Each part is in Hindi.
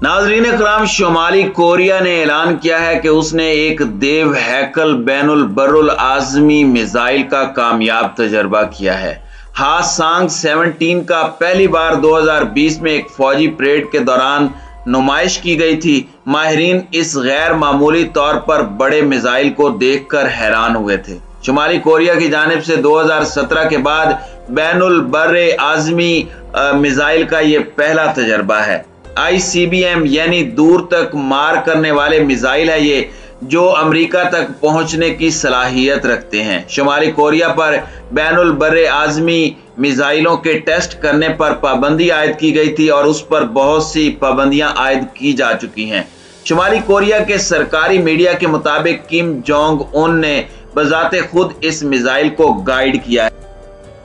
नाज़रीन इकराम, शुमाली कोरिया ने ऐलान किया है कि उसने एक देव हैकल बैनुल बर्रुल आज़मी मिसाइल का कामयाब तजर्बा किया है। हासांग 17 का पहली बार 2020 में एक फौजी परेड के दौरान नुमाइश की गई थी। माहिरीन इस गैर मामूली तौर पर बड़े मिसाइल को देखकर हैरान हुए थे। शुमाली कोरिया की जानिब से 2017 के बाद बैनुल बर्रे आज़मी मिसाइल का ये पहला तजर्बा है। ICBM यानी दूर तक मार करने वाले मिसाइल है ये, जो अमेरिका तक पहुंचने की सलाहियत रखते हैं। शुमाली कोरिया पर बैनुल बर्रे आज़मी मिसाइलों के टेस्ट करने पर पाबंदी आयद की गई थी और उस पर बहुत सी पाबंदियां आयद की जा चुकी हैं। शुमाली कोरिया के सरकारी मीडिया के मुताबिक किम जोंग उन ने बजाते खुद इस मिसाइल को गाइड किया है।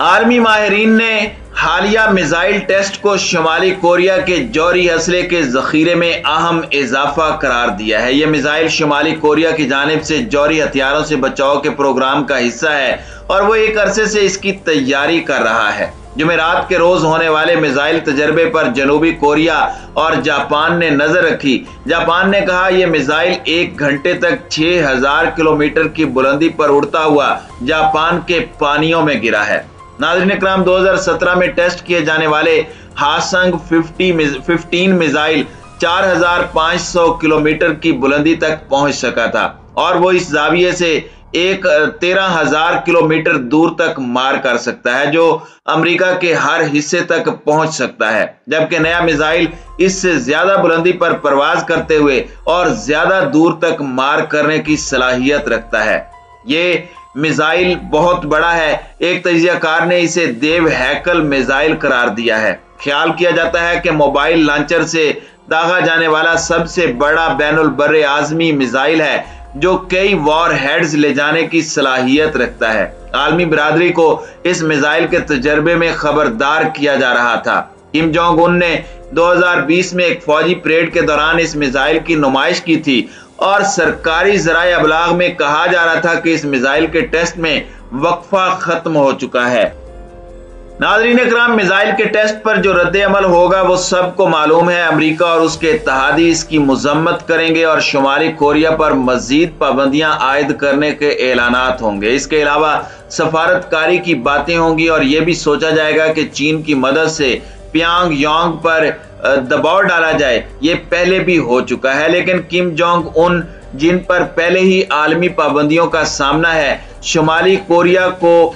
आर्मी माहिरीन ने हालिया मिसाइल टेस्ट को शुमाली कोरिया के जौहरी असले के जखीरे में अहम इजाफा करार दिया है। यह मिसाइल शुमाली कोरिया की जानिब से जौहरी हथियारों से बचाव के प्रोग्राम का हिस्सा है और वो एक अरसे से इसकी तैयारी कर रहा है। जुमेरात के रोज होने वाले मिसाइल तजर्बे पर जनूबी कोरिया और जापान ने नजर रखी। जापान ने कहा यह मिसाइल 1 घंटे तक 6000 किलोमीटर की बुलंदी पर उड़ता हुआ जापान के पानियों में गिरा है। नाज़रीन इकराम, 2017 में टेस्ट किए जाने वाले हासंग 15 मिसाइल 4500 किलोमीटर की बुलंदी तक पहुंच सका था और वो इस जाविये से 13,000 किलोमीटर दूर तक मार कर सकता है, जो अमेरिका के हर हिस्से तक पहुंच सकता है। जबकि नया मिसाइल इससे ज्यादा बुलंदी पर परवाज करते हुए और ज्यादा दूर तक मार करने की सलाहियत रखता है। ये मिसाइल बहुत बड़ा है। एक तजियाकार ने इसे देव हैकल मिसाइल करार दिया है। ख्याल किया जाता है कि मोबाइल लॉन्चर से दागा जाने वाला सबसे बड़ा बैनुल बर्रे आज़मी मिसाइल है, जो कई वॉर हेड्स ले जाने की सलाहियत रखता है। आलमी बिरादरी को इस मिसाइल के तजर्बे में खबरदार किया जा रहा था। किम जोंग उन ने 2020 में एक फौजी परेड के दौरान इस मिसाइल की नुमाइश की थी और सरकारी ज़राए अबलाग में कहा जा रहा था कि इस मिसाइल के टेस्ट में वक्फा खत्म हो चुका है। नाज़रीन इकराम, मिसाइल के टेस्ट पर जो रद्द अमल होगा वो सबको मालूम है। अमेरिका और उसके इत्तहादी इसकी मजम्मत करेंगे और शुमाली कोरिया पर मजीद पाबंदियां आयद करने के ऐलानात होंगे। इसके अलावा सफारतकारी की बातें होंगी और ये भी सोचा जाएगा कि चीन की मदद से प्योंगयांग पर दबाव डाला जाए। ये पहले भी हो चुका है, लेकिन किम जोंग उन, जिन पर पहले ही आलमी पाबंदियों का सामना है, शुमाली कोरिया को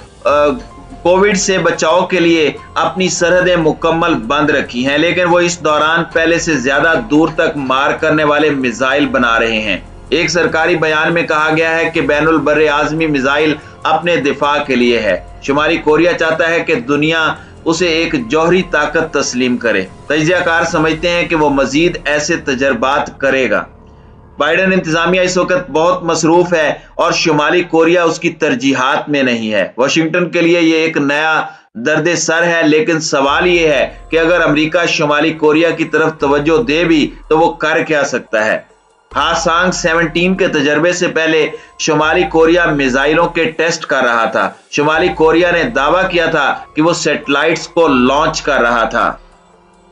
कोविड से बचाव के लिए अपनी सरहदें मुकम्मल बंद रखी हैं, लेकिन वो इस दौरान पहले से ज्यादा दूर तक मार करने वाले मिसाइल बना रहे हैं। एक सरकारी बयान में कहा गया है कि बैनुल बर्रे आज़मी मिसाइल अपने दिफा के लिए है। शुमाली कोरिया चाहता है कि दुनिया उसे एक जौहरी ताकत तस्लीम करे। तजियाकार समझते हैं कि वो मजीद ऐसे तजर्बात करेगा। बाइडेन इंतजामिया इस वक्त बहुत मसरूफ है और शुमाली कोरिया उसकी तरजीहात में नहीं है। वाशिंगटन के लिए ये एक नया दर्द सर है, लेकिन सवाल ये है कि अगर अमेरिका शुमाली कोरिया की तरफ तवज्जो दे भी तो वो कर क्या सकता है। हासांग 17 के तजर्बे से पहले शुमाली कोरिया मिसाइलों के टेस्ट कर रहा था। शुमाली कोरिया ने दावा किया था कि वो सैटेलाइट्स को लॉन्च कर रहा था।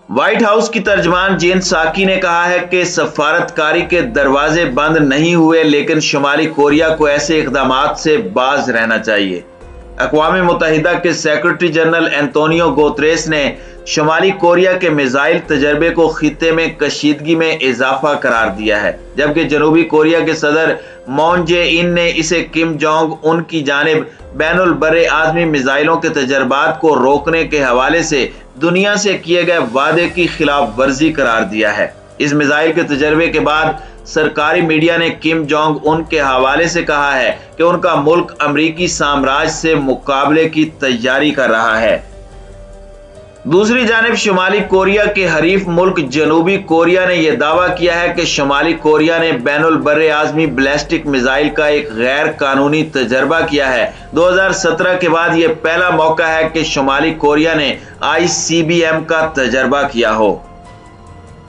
व्हाइट हाउस की तर्जमान जेन साकी ने कहा है कि सफारतकारी के दरवाजे बंद नहीं हुए, लेकिन शुमाली कोरिया को ऐसे इकदामात से बाज रहना चाहिए। अक़वाम मुत्तहिदा के सेक्रेटरी जनरल एंटोनियो गुतेरेस ने शुमाली कोरिया के मिसाइल तजर्बे को खित्ते में कशीदगी में इजाफा करार दिया है, जबकि जनूबी कोरिया के सदर मून जे-इन ने इसे किम जोंग उन की जानिब बैनुल बर्रे आज़मी मिसाइलों के तजर्बात को रोकने के हवाले से दुनिया से किए गए वादे की खिलाफ वर्जी करार दिया है। इस मिसाइल के तजर्बे के बाद सरकारी मीडिया ने किम जोंग उन के हवाले से कहा है कि उनका मुल्क अमरीकी साम्राज्य से मुकाबले की तैयारी कर रहा है। दूसरी जानिब शुमाली कोरिया के हरीफ मुल्क जनूबी कोरिया ने यह दावा किया है कि शुमाली कोरिया ने बैनुल बर्रे आज़मी बैलिस्टिक मिसाइल का एक गैर कानूनी तजर्बा किया है। 2017 के बाद यह पहला मौका है कि शुमाली कोरिया ने ICBM का तजर्बा किया हो।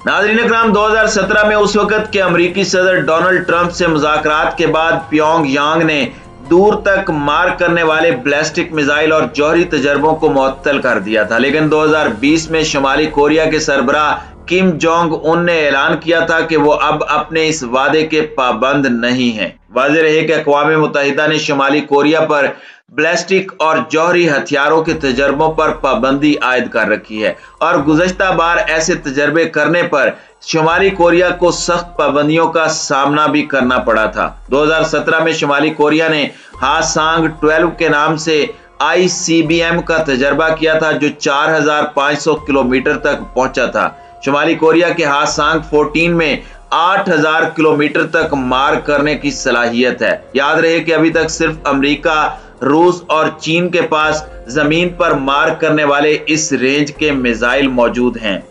नाज़रीन इकराम, 2017 में उस वक्त के अमरीकी सदर डोनाल्ड ट्रंप से मुज़ाकरात के बाद प्योंगयांग ने दूर तक मार करने वाले बैलिस्टिक मिसाइल और जौहरी तजर्बों को मुअत्तल कर दिया था, लेकिन 2020 में शुमाली कोरिया के सरबराह किम जोंग उन ने ऐलान किया था कि वो अब अपने इस वादे के पाबंद नहीं हैं। वाज़ेह रहे कि अक़वाम मुत्तहिदा ने शुमाली कोरिया पर बैलिस्टिक और जौहरी हथियारों के तजर्बों पर पाबंदी आयद कर रखी है और गुज़श्ता बार ऐसे तजर्बे करने पर शुमाली कोरिया को सख्त पाबंदियों का सामना भी करना पड़ा था। 2017 में शुमाली कोरिया ने हासांग 12 के नाम से ICBM का तजर्बा किया था जो 4500 किलोमीटर तक पहुंचा था। शुमाली कोरिया के हासांग 14 में 8000 किलोमीटर तक मार करने की सलाहियत है। याद रहे कि अभी तक सिर्फ अमेरिका, रूस और चीन के पास जमीन पर मार करने वाले इस रेंज के मिसाइल मौजूद हैं।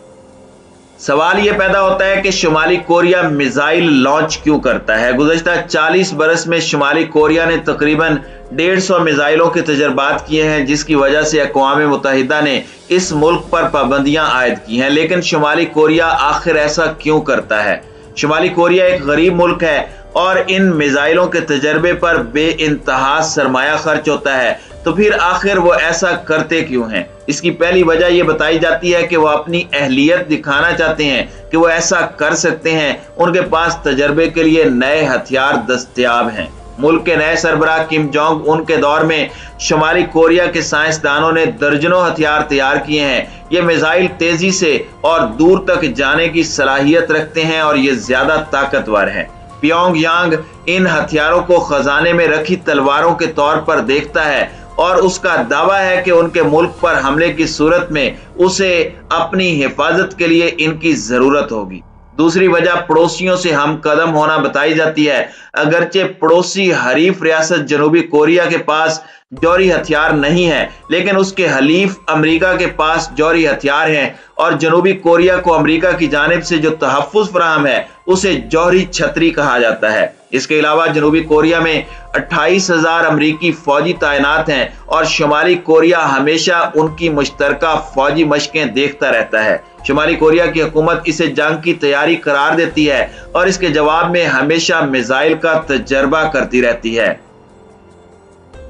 सवाल यह पैदा होता है कि शुमाली कोरिया मिसाइल लॉन्च क्यों करता है। गुज़श्ता 40 बरस में शुमाली कोरिया ने तकरीबन 150 मिसाइलों के तजर्बात किए हैं, जिसकी वजह से अक़वाम मुत्तहिदा ने इस मुल्क पर पाबंदियां आयद की हैं। लेकिन शुमाली कोरिया आखिर ऐसा क्यों करता है? शुमाली कोरिया एक गरीब मुल्क है और इन मिसाइलों के तजर्बे पर बेइंतहा सरमाया खर्च होता है, तो फिर आखिर वो ऐसा करते क्यों हैं? इसकी पहली वजह यह बताई जाती है कि वो अपनी अहलियत दिखाना चाहते हैं कि वो ऐसा कर सकते हैं। उनके पास तजर्बे के लिए नए हथियार दस्तयाब हैं। मुल्क के नए सरबराह किम जोंग उन के दौर में शुमाली कोरिया के साइंसदानों ने दर्जनों हथियार तैयार किए हैं। ये मिसाइल तेजी से और दूर तक जाने की सलाहियत रखते हैं और ये ज्यादा ताकतवर हैं। प्योंगयांग इन हथियारों को खजाने में रखी तलवारों के तौर पर देखता है और उसका दावा है कि उनके मुल्क पर हमले की सूरत में उसे अपनी हिफाजत के लिए इनकी जरूरत होगी। दूसरी वजह पड़ोसियों से हम कदम होना बताई जाती है। अगरचे पड़ोसी हरीफ रियासत जनूबी कोरिया के पास जौहरी हथियार नहीं है, लेकिन उसके हलीफ अमेरिका के पास जौहरी हथियार हैं और जनूबी कोरिया को अमेरिका की जानिब से जो तहफ़्फ़ुज़ फराहम है उसे जौहरी छतरी कहा जाता है। इसके अलावा जनूबी कोरिया में 28,000 अमरीकी फौजी तैनात हैं और शुमाली कोरिया हमेशा उनकी मुश्तरका फौजी मशकें देखता रहता है। शुमाली कोरिया की हुकूमत इसे जंग की तैयारी करार देती है और इसके जवाब में हमेशा मिसाइल का तजर्बा करती रहती है।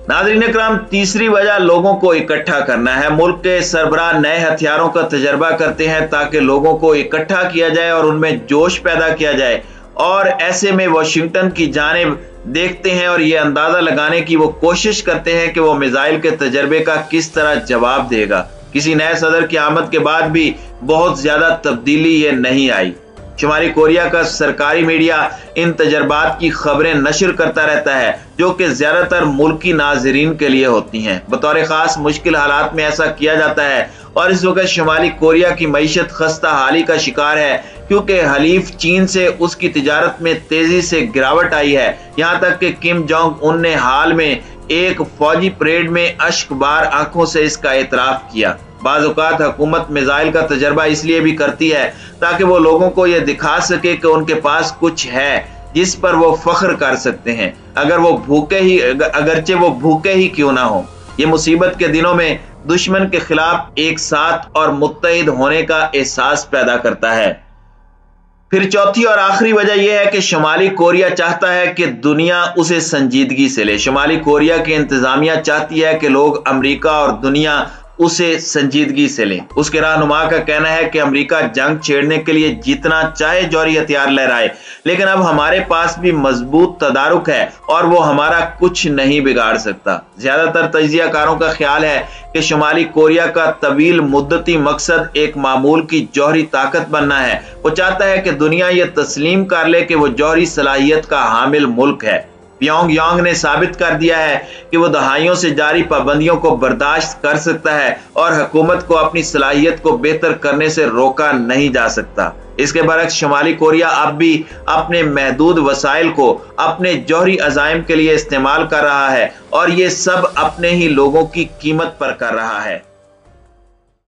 नाज़रीन इकराम, तीसरी वजह लोगों को इकट्ठा करना है। मुल्क के सरबराह नए हथियारों का तजर्बा करते हैं ताकि लोगों को इकट्ठा किया जाए और उनमें जोश पैदा किया जाए, और ऐसे में वाशिंगटन की जानिब देखते हैं और ये अंदाजा लगाने की वो कोशिश करते हैं कि वो मिसाइल के तजर्बे का किस तरह जवाब देगा। किसी नए सदर की आमद के बाद भी बहुत ज्यादा तब्दीली ये नहीं आई। शुमाली कोरिया का सरकारी मीडिया इन तजर्बात की खबरें नशर करता रहता है जो कि ज्यादातर मुल्की नाजरीन के लिए होती हैं। बतौर खास मुश्किल हालात में ऐसा किया जाता है और इस वक्त शुमाली कोरिया की मईशत खस्ता हाली का शिकार है क्योंकि हलीफ चीन से उसकी तिजारत में तेजी से गिरावट आई है। यहाँ तक कि किम जोंग उन ने हाल में एक फौजी परेड में अश्कबार आंखों से इसका एतराफ किया। बाज़ औक़ात हुकूमत मिसाइल का तजर्बा इसलिए भी करती है ताकि वो लोगों को यह दिखा सके कि उनके पास कुछ है जिस पर वो फख्र कर सकते हैं, अगरचे वो भूखे ही क्यों ना हो। ये मुसीबत के दिनों में दुश्मन के खिलाफ एक साथ और मुत्तहिद होने का एहसास पैदा करता है। फिर चौथी और आखिरी वजह यह है कि शुमाली कोरिया चाहता है कि दुनिया उसे संजीदगी से ले। शुमाली कोरिया की इंतजामिया चाहती है कि लोग अमेरिका और दुनिया उसे संजीदगी से लें। उसके रहनुमा का कहना है कि अमेरिका जंग छेड़ने के लिए जितना चाहे जौहरी हथियार लहराए, लेकिन अब हमारे पास भी मजबूत तदारुक है और वो हमारा कुछ नहीं बिगाड़ सकता। ज्यादातर तजियाकारों का ख्याल है कि शुमाली कोरिया का तवील मुद्दती मकसद एक मामूल की जौहरी ताकत बनना है। वो चाहता है कि दुनिया ये तस्लीम कर ले कि वो जौहरी सलाहियत का हामिल मुल्क है। प्योंगयांग ने साबित कर दिया है कि वो दहाइयों से जारी पाबंदियों को बर्दाश्त कर सकता है और हुकूमत को अपनी सलाहियत को बेहतर करने से रोका नहीं जा सकता। इसके बरक्स शुमाली कोरिया अब भी अपने महदूद वसाइल को अपने जौहरी अज़ाइम के लिए इस्तेमाल कर रहा है और ये सब अपने ही लोगों की कीमत पर कर रहा है।